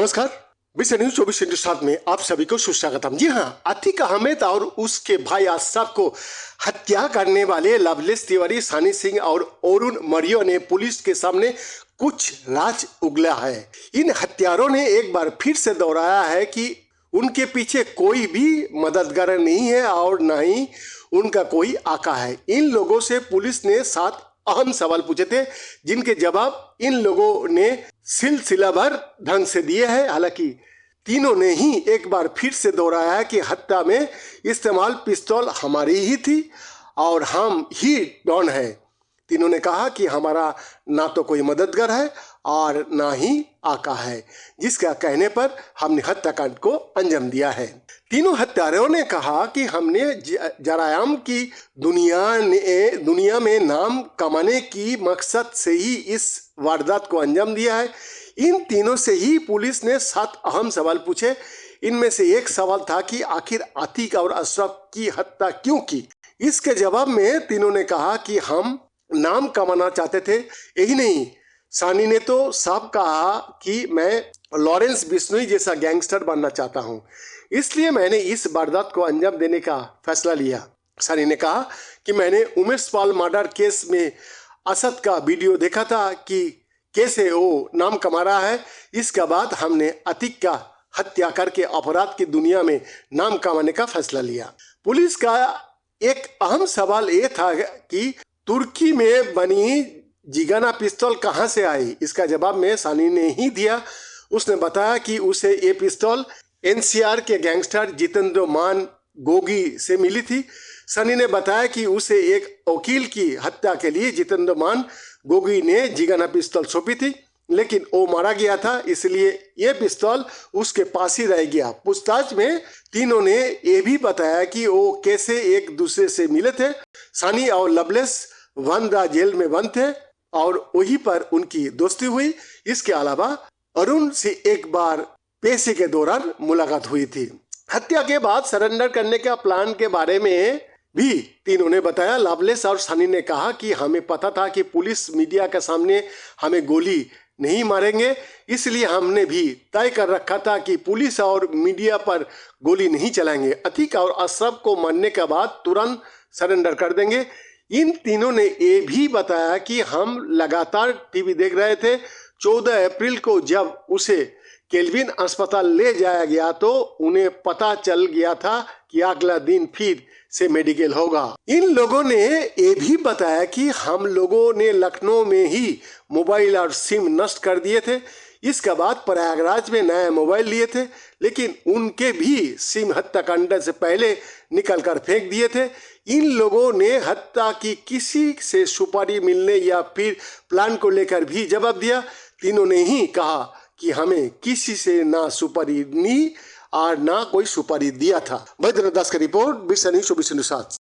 नमस्कार, विषय न्यूज 24/7 में आप सभी को सुस्वागतम। जी हाँ, अतीक अहमद और उसके भाई अशरफ को हत्या करने वाले लवलेस तिवारी, सनी सिंह और अरुण मरियो ने पुलिस के सामने कुछ राज उगला है। इन हत्यारों ने एक बार फिर से दोहराया है कि उनके पीछे कोई भी मददगार नहीं है और न ही उनका कोई आका है। इन लोगों से पुलिस ने 7 अहम सवाल पूछे थे, जिनके जवाब इन लोगों ने सिलसिलावार ढंग से दिए हैं। हालांकि तीनों ने ही एक बार फिर से दोहराया कि हत्या में इस्तेमाल पिस्तौल हमारी ही थी और हम ही डॉन है। तीनों ने कहा कि हमारा ना तो कोई मददगार है और ना ही आका है, जिसका कहने पर हमने हत्याकांड को अंजाम दिया है। तीनों हत्यारों ने कहा कि हमने जरायम की दुनिया में नाम कमाने की मकसद से ही इस वारदात को अंजाम दिया है। इन तीनों से ही पुलिस ने 7 अहम सवाल पूछे। इनमें से एक सवाल था कि आखिर अतीक और अशरफ की हत्या क्यों की। इसके जवाब में तीनों ने कहा कि हम नाम कमाना चाहते थे। यही नहीं, सानी ने तो साफ कहा कि मैं लॉरेंस बिश्नोई जैसा गैंगस्टर बनना चाहता हूं, इसलिए मैंने इस वारदात को अंजाम देने का फैसला लिया। सानी ने कहा कि मैंने उमेश पाल मर्डर केस में असद का वीडियो देखा था कि कैसे वो नाम कमा रहा है। इसके बाद हमने अतीक का हत्या करके अपराध की दुनिया में नाम कमाने का फैसला लिया। पुलिस का एक अहम सवाल ये था कि तुर्की में बनी जिगाना पिस्तौल कहां से आई। इसका जवाब में सानी ने ही दिया। उसने बताया कि उसे ये पिस्तौल एनसीआर के गैंगस्टर जितेंद्र मान गोगी से मिली थी। सनी ने बताया कि उसे एक वकील की हत्या के लिए जितेंद्र मान गोगी ने जिगाना पिस्तौल सौंपी थी, लेकिन वो मारा गया था, इसलिए ये पिस्तौल उसके पास ही रह गया। पूछताछ में तीनों ने ये भी बताया कि वो कैसे एक दूसरे से मिले थे। सनी और लवलेस वंदा जेल में बंद थे और वहीं पर उनकी दोस्ती हुई। इसके अलावा अरुण से एक बार पेशे के दौरान मुलाकात हुई थी। हत्या के बाद सरेंडर करने का प्लान के बारे में भी तीनों ने बताया। लवलेस और सनी ने कहा कि हमें पता था कि पुलिस मीडिया के सामने हमें गोली नहीं मारेंगे, इसलिए हमने भी तय कर रखा था कि पुलिस और मीडिया पर गोली नहीं चलाएंगे। अतीक और अशरफ को मरने के बाद तुरंत सरेंडर कर देंगे। इन तीनों ने ये भी बताया कि हम लगातार टीवी देख रहे थे। 14 अप्रैल को जब उसे केल्विन अस्पताल ले जाया गया तो उन्हें पता चल गया था कि अगला दिन फिर से मेडिकल होगा। इन लोगों ने ये भी बताया कि हम लोगों ने लखनऊ में ही मोबाइल और सिम नष्ट कर दिए थे। इसके बाद प्रयागराज में नया मोबाइल लिए थे, लेकिन उनके भी सिम हत्याकांड से पहले निकल कर फेंक दिए थे। इन लोगों ने हत्या की किसी से सुपारी मिलने या फिर प्लान को लेकर भी जवाब दिया। तीनों ने ही कहा कि हमें किसी से ना सुपारी ली और ना कोई सुपारी दिया था। बैद्यनाथ दास की रिपोर्ट, विषय न्यूज 24/7।